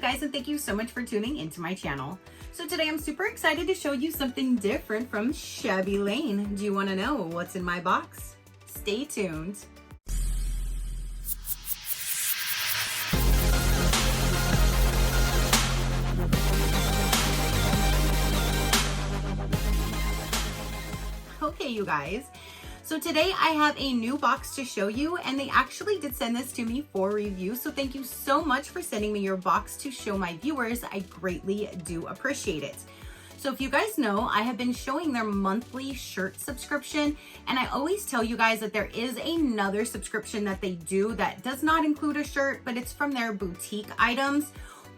you guys, and thank you so much for tuning into my channel. So today I'm super excited to show you something different from Shabby Lane. Do you want to know what's in my box? Stay tuned. Okay, you guys. So today I have a new box to show you, and they actually did send this to me for review. So thank you so much for sending me your box to show my viewers. I greatly do appreciate it. So if you guys know, I have been showing their monthly shirt subscription, and I always tell you guys that there is another subscription that they do that does not include a shirt, but it's from their boutique items.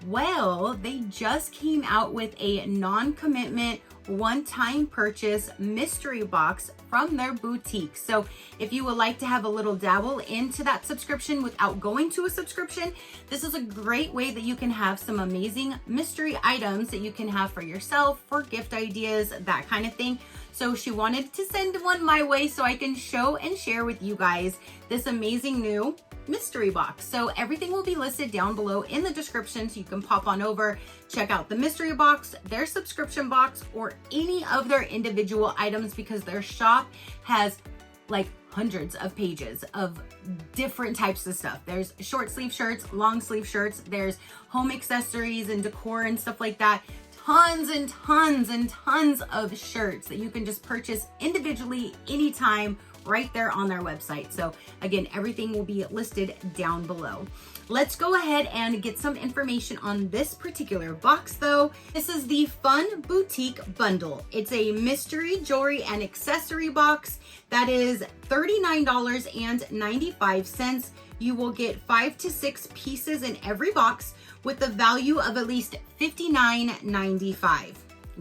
Well, they just came out with a non-commitment one-time purchase mystery box from their boutique. So if you would like to have a little dabble into that subscription without going to a subscription, this is a great way that you can have some amazing mystery items that you can have for yourself, for gift ideas, that kind of thing. So she wanted to send one my way so I can show and share with you guys this amazing new mystery box. So everything will be listed down below in the description, so you can pop on over, check out the mystery box, their subscription box, or any of their individual items, because their shop has like hundreds of pages of different types of stuff. There's short sleeve shirts, long sleeve shirts, there's home accessories and decor and stuff like that. Tons and tons and tons of shirts that you can just purchase individually anytime right there on their website. So again, everything will be listed down below. Let's go ahead and get some information on this particular box though. This is the Fun Boutique Bundle. It's a mystery jewelry and accessory box that is $39.95. You will get 5 to 6 pieces in every box with the value of at least $59.95.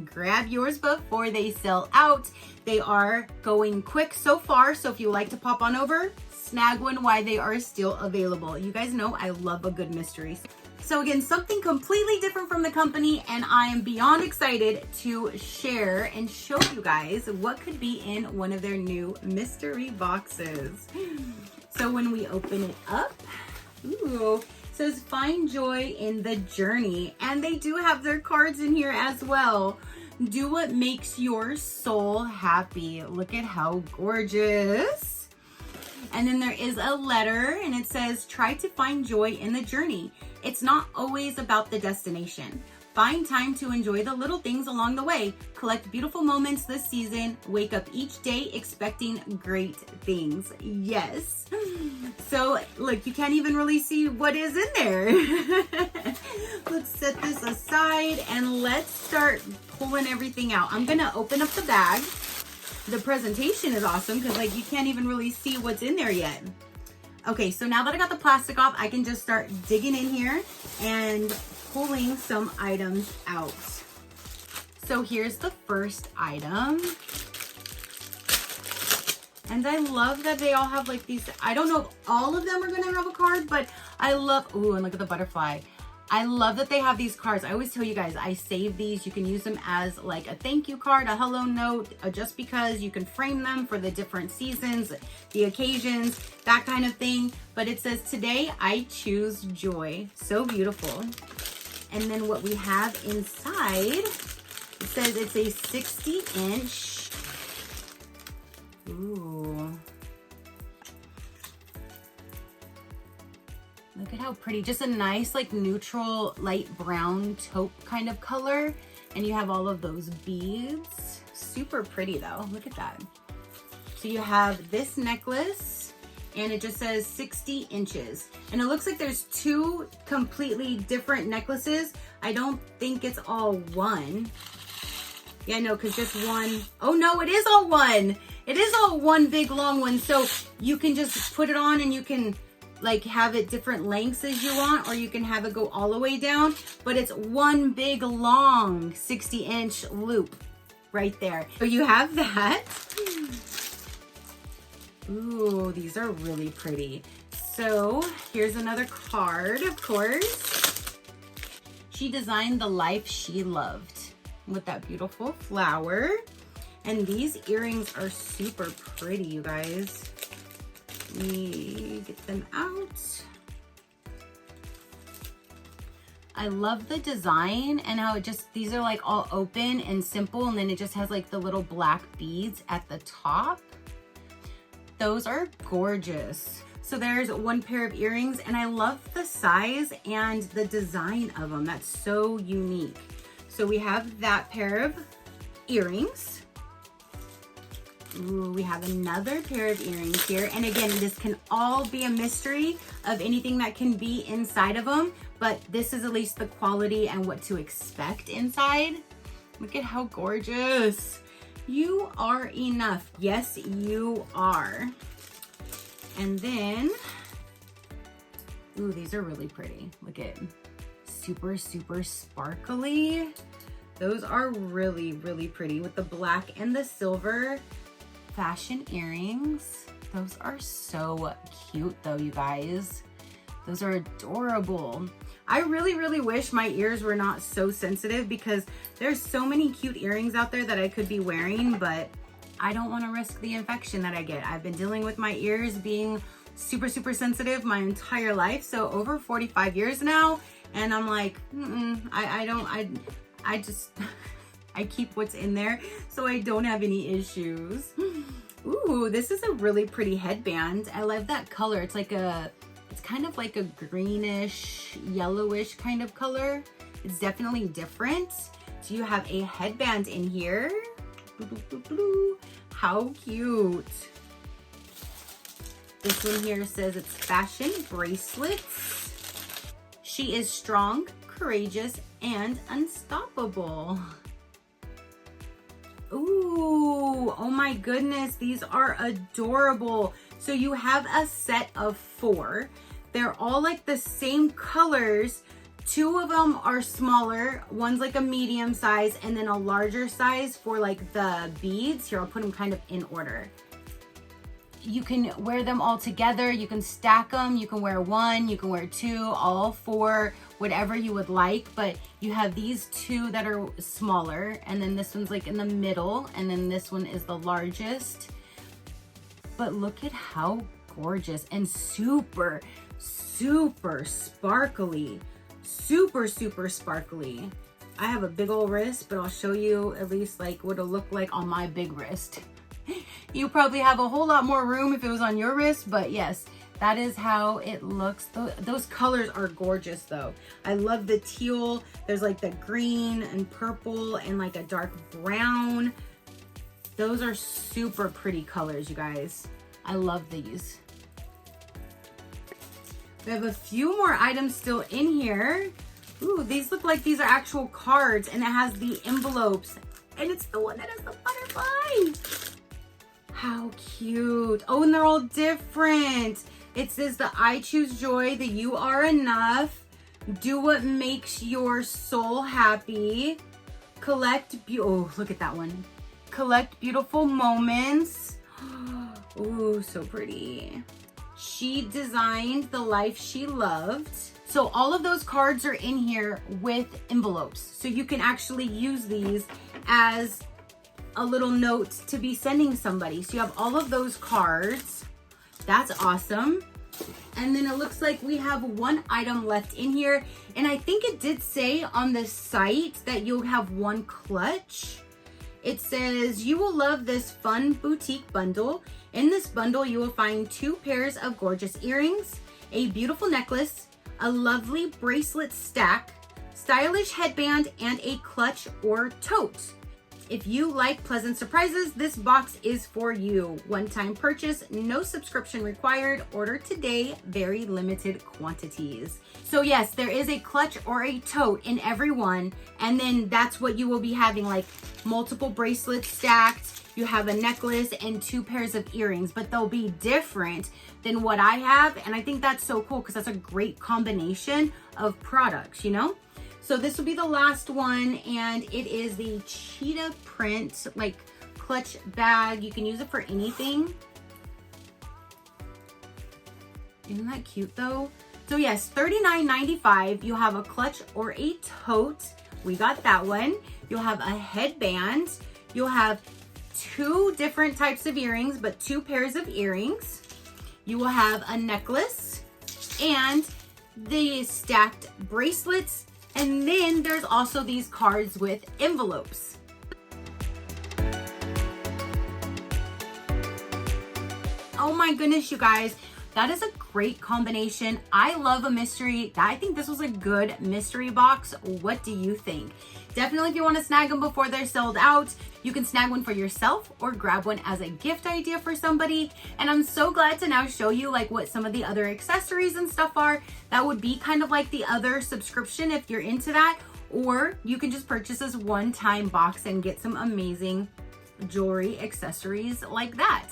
Grab yours before they sell out. They are going quick so far, so if you like to pop on over, snag one while they are still available. You guys know I love a good mystery. So again, something completely different from the company, and I am beyond excited to share and show you guys what could be in one of their new mystery boxes. So when we open it up, ooh, it says find joy in the journey, and they do have their cards in here as well. Do what makes your soul happy. Look at how gorgeous. And then there is a letter, and it says try to find joy in the journey. It's not always about the destination. Find time to enjoy the little things along the way. Collect beautiful moments this season. Wake up each day expecting great things. Yes. So look, you can't even really see what is in there. Let's set this aside and let's start pulling everything out. I'm gonna open up the bag. The presentation is awesome because like you can't even really see what's in there yet. Okay, so now that I got the plastic off, I can just start digging in here and pulling some items out. So here's the first item. And I love that they all have like these, I don't know if all of them are gonna have a card, but I love, ooh, and look at the butterfly. I love that they have these cards. I always tell you guys, I save these. You can use them as like a thank you card, a hello note, just because you can frame them for the different seasons, the occasions, that kind of thing. But it says, today I choose joy. So beautiful. And then what we have inside, it says it's a 60-inch. Ooh. Look at how pretty. Just a nice like neutral light brown taupe kind of color. And you have all of those beads. Super pretty though. Look at that. So you have this necklace, and it just says 60 inches. And it looks like there's two completely different necklaces. I don't think it's all one. Yeah, no, because just one. Oh no, it is all one. It is all one big long one. So you can just put it on and you can like have it different lengths as you want, or you can have it go all the way down, but it's one big long 60-inch loop right there. So you have that. Ooh, these are really pretty. So here's another card, of course. She designed the life she loved with that beautiful flower. And these earrings are super pretty, you guys. Let me get them out. I love the design and how it just, these are like all open and simple, and then it just has like the little black beads at the top. Those are gorgeous. So there's one pair of earrings, and I love the size and the design of them. That's so unique. So we have that pair of earrings. Ooh, we have another pair of earrings here. And again, this can all be a mystery of anything that can be inside of them, but this is at least the quality and what to expect inside. Look at how gorgeous. You are enough. Yes, you are. And then, ooh, these are really pretty. Look at super, super sparkly. Those are really, really pretty with the black and the silver fashion earrings. Those are so cute though, you guys. Those are adorable. I really, really wish my ears were not so sensitive, because there's so many cute earrings out there that I could be wearing, but I don't want to risk the infection that I get. I've been dealing with my ears being super, super sensitive my entire life. So over 45 years now. And I'm like, I just keep what's in there so I don't have any issues. Ooh, this is a really pretty headband. I love that color. It's like it's kind of like a greenish, yellowish kind of color. It's definitely different. So you have a headband in here. How cute. This one here says it's fashion bracelets. She is strong, courageous, and unstoppable. Ooh, oh my goodness, these are adorable. So you have a set of 4. They're all like the same colors. 2 of them are smaller. One's like a medium size, and then a larger size for like the beads. Here, I'll put them kind of in order. You can wear them all together. You can stack them. You can wear 1, you can wear 2, all 4, whatever you would like. But you have these 2 that are smaller, and then this one's like in the middle, and then this one is the largest. But look at how gorgeous and super, super sparkly. Super, super sparkly. I have a big old wrist, but I'll show you at least like what it'll look like on my big wrist. You probably have a whole lot more room if it was on your wrist, but yes, that is how it looks. Those colors are gorgeous though. I love the teal. There's like the green and purple and like a dark brown. Those are super pretty colors, you guys. I love these. We have a few more items still in here. Ooh, these look like these are actual cards, and it has the envelopes, and it's the one that has the butterfly. How cute. Oh, and they're all different. It says the I choose joy, the you are enough, do what makes your soul happy, oh, look at that one. Collect beautiful moments. Ooh, so pretty. She designed the life she loved. So all of those cards are in here with envelopes. So you can actually use these as a little note to be sending somebody. So you have all of those cards. That's awesome. And then it looks like we have one item left in here. And I think it did say on the site that you'll have one clutch. It says, you will love this fun boutique bundle. In this bundle, you will find 2 pairs of gorgeous earrings, a beautiful necklace, a lovely bracelet stack, stylish headband, and a clutch or tote. If you like pleasant surprises, this box is for you. One-time purchase, no subscription required. Order today, very limited quantities. So yes, there is a clutch or a tote in every one, and then that's what you will be having, like multiple bracelets stacked. You have a necklace and 2 pairs of earrings, but they'll be different than what I have. And I think that's so cool because that's a great combination of products, you know? So this will be the last one, and it is the cheetah print, like clutch bag. You can use it for anything. Isn't that cute though? So yes, $39.95. You'll have a clutch or a tote. We got that one. You'll have a headband. You'll have 2 different types of earrings, but 2 pairs of earrings. You will have a necklace and the stacked bracelets And then there's also these cards with envelopes. Oh my goodness, you guys. That is a great combination. I love a mystery. I think this was a good mystery box. What do you think? Definitely, if you want to snag them before they're sold out, you can snag one for yourself or grab one as a gift idea for somebody. And I'm so glad to now show you like what some of the other accessories and stuff are. That would be kind of like the other subscription if you're into that. Or you can just purchase this one-time box and get some amazing jewelry accessories like that.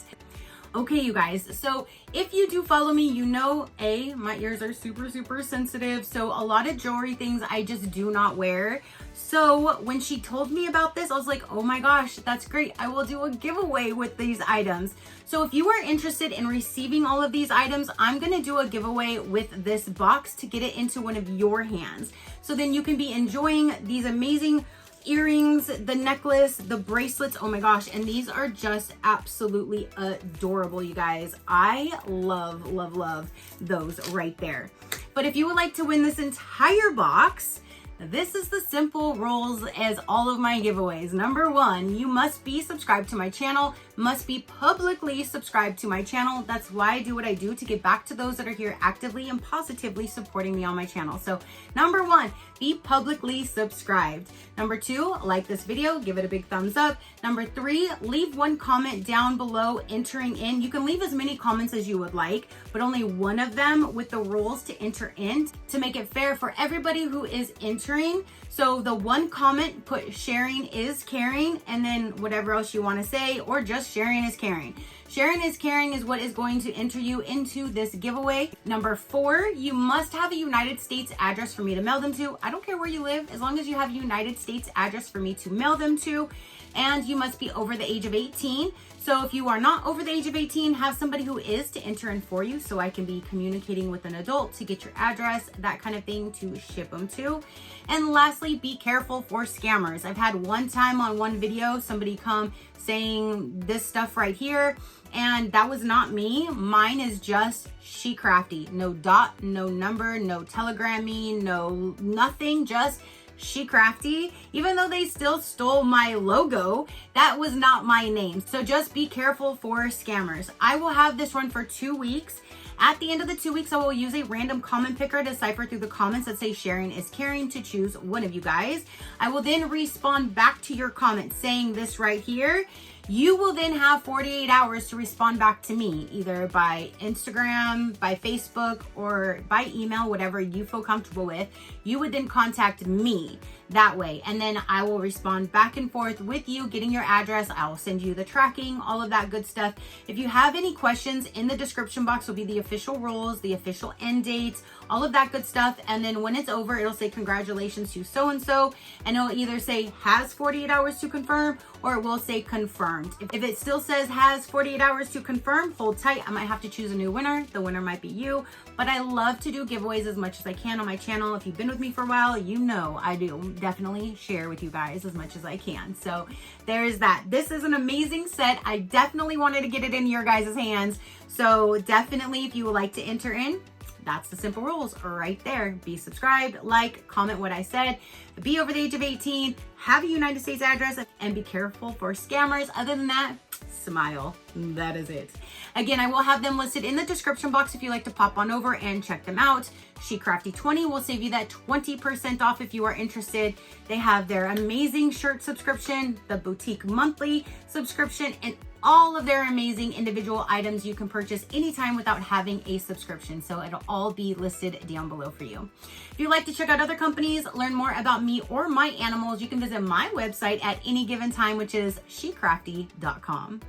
Okay, you guys, so if you do follow me, you know, my ears are super sensitive. So a lot of jewelry things I just do not wear. So when she told me about this, I was like, oh my gosh, that's great. I will do a giveaway with these items. So if you are interested in receiving all of these items, I'm going to do a giveaway with this box to get it into one of your hands. So then you can be enjoying these amazing earrings, the necklace, the bracelets. Oh my gosh. And these are just absolutely adorable, you guys. I love those right there. But if you would like to win this entire box, this is the simple rules as all of my giveaways. Number one, you must be subscribed to my channel, must be publicly subscribed to my channel. That's why I do what I do, to get back to those that are here actively and positively supporting me on my channel. So number one, be publicly subscribed. Number two, like this video, give it a big thumbs up. Number three, leave one comment down below entering in. You can leave as many comments as you would like, but only one of them with the rules to enter in to make it fair for everybody who is entering. So the one comment, put sharing is caring, and then whatever else you want to say, or just sharing is caring. Sharing is caring is what is going to enter you into this giveaway. Number four, you must have a United States address for me to mail them to. I don't care where you live, as long as you have a United States address for me to mail them to. And you must be over the age of 18. So if you are not over the age of 18, have somebody who is to enter in for you, so I can be communicating with an adult to get your address, that kind of thing, to ship them to. And lastly, be careful for scammers. I've had one time on one video, somebody come saying this stuff right here, and that was not me. Mine is just SheCrafty. No dot, no number, no Telegram me, no nothing, just SheCrafty. Even though they still stole my logo, that was not my name. So just be careful for scammers. I will have this run for 2 weeks. At the end of the 2 weeks, I will use a random comment picker to cipher through the comments that say sharing is caring to choose one of you guys. I will then respond back to your comment saying this right here. You will then have 48 hours to respond back to me, either by Instagram, by Facebook, or by email, whatever you feel comfortable with. You would then contact me that way, and then I will respond back and forth with you, getting your address. I will send you the tracking, all of that good stuff. If you have any questions, in the description box will be the official rules, the official end dates, all of that good stuff. And then when it's over, it'll say congratulations to so-and-so, and it'll either say has 48 hours to confirm, or it will say confirmed. If it still says has 48 hours to confirm, hold tight. I might have to choose a new winner. The winner might be you, but I love to do giveaways as much as I can on my channel. If you've been with me for a while, you know I do definitely share with you guys as much as I can. So there's that. This is an amazing set. I definitely wanted to get it in your guys' hands. So definitely, if you would like to enter in, that's the simple rules right there. Be subscribed, like, comment what I said, be over the age of 18, have a United States address, and be careful for scammers. Other than that, smile. That is it. Again, I will have them listed in the description box if you like to pop on over and check them out. SheCrafty 20 will save you that 20% off if you are interested. They have their amazing shirt subscription, the boutique monthly subscription, and all of their amazing individual items you can purchase anytime without having a subscription. So it'll all be listed down below for you. If you'd like to check out other companies, learn more about me or my animals, you can visit my website at any given time, which is SheCrafty.com.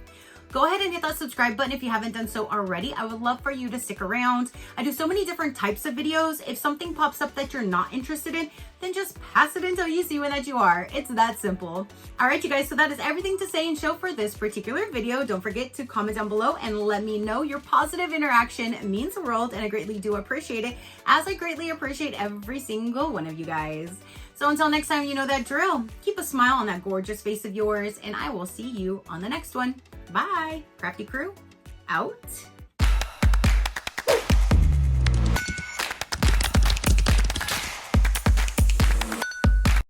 Go ahead and hit that subscribe button if you haven't done so already. I would love for you to stick around. I do so many different types of videos. If something pops up that you're not interested in, then just pass it until you see one that you are. It's that simple. All right, you guys, so that is everything to say and show for this particular video. Don't forget to comment down below and let me know. Your positive interaction means the world, and I greatly do appreciate it, as I greatly appreciate every single one of you guys. So until next time, you know that drill. Keep a smile on that gorgeous face of yours, and I will see you on the next one. Bye. Crafty Crew, out.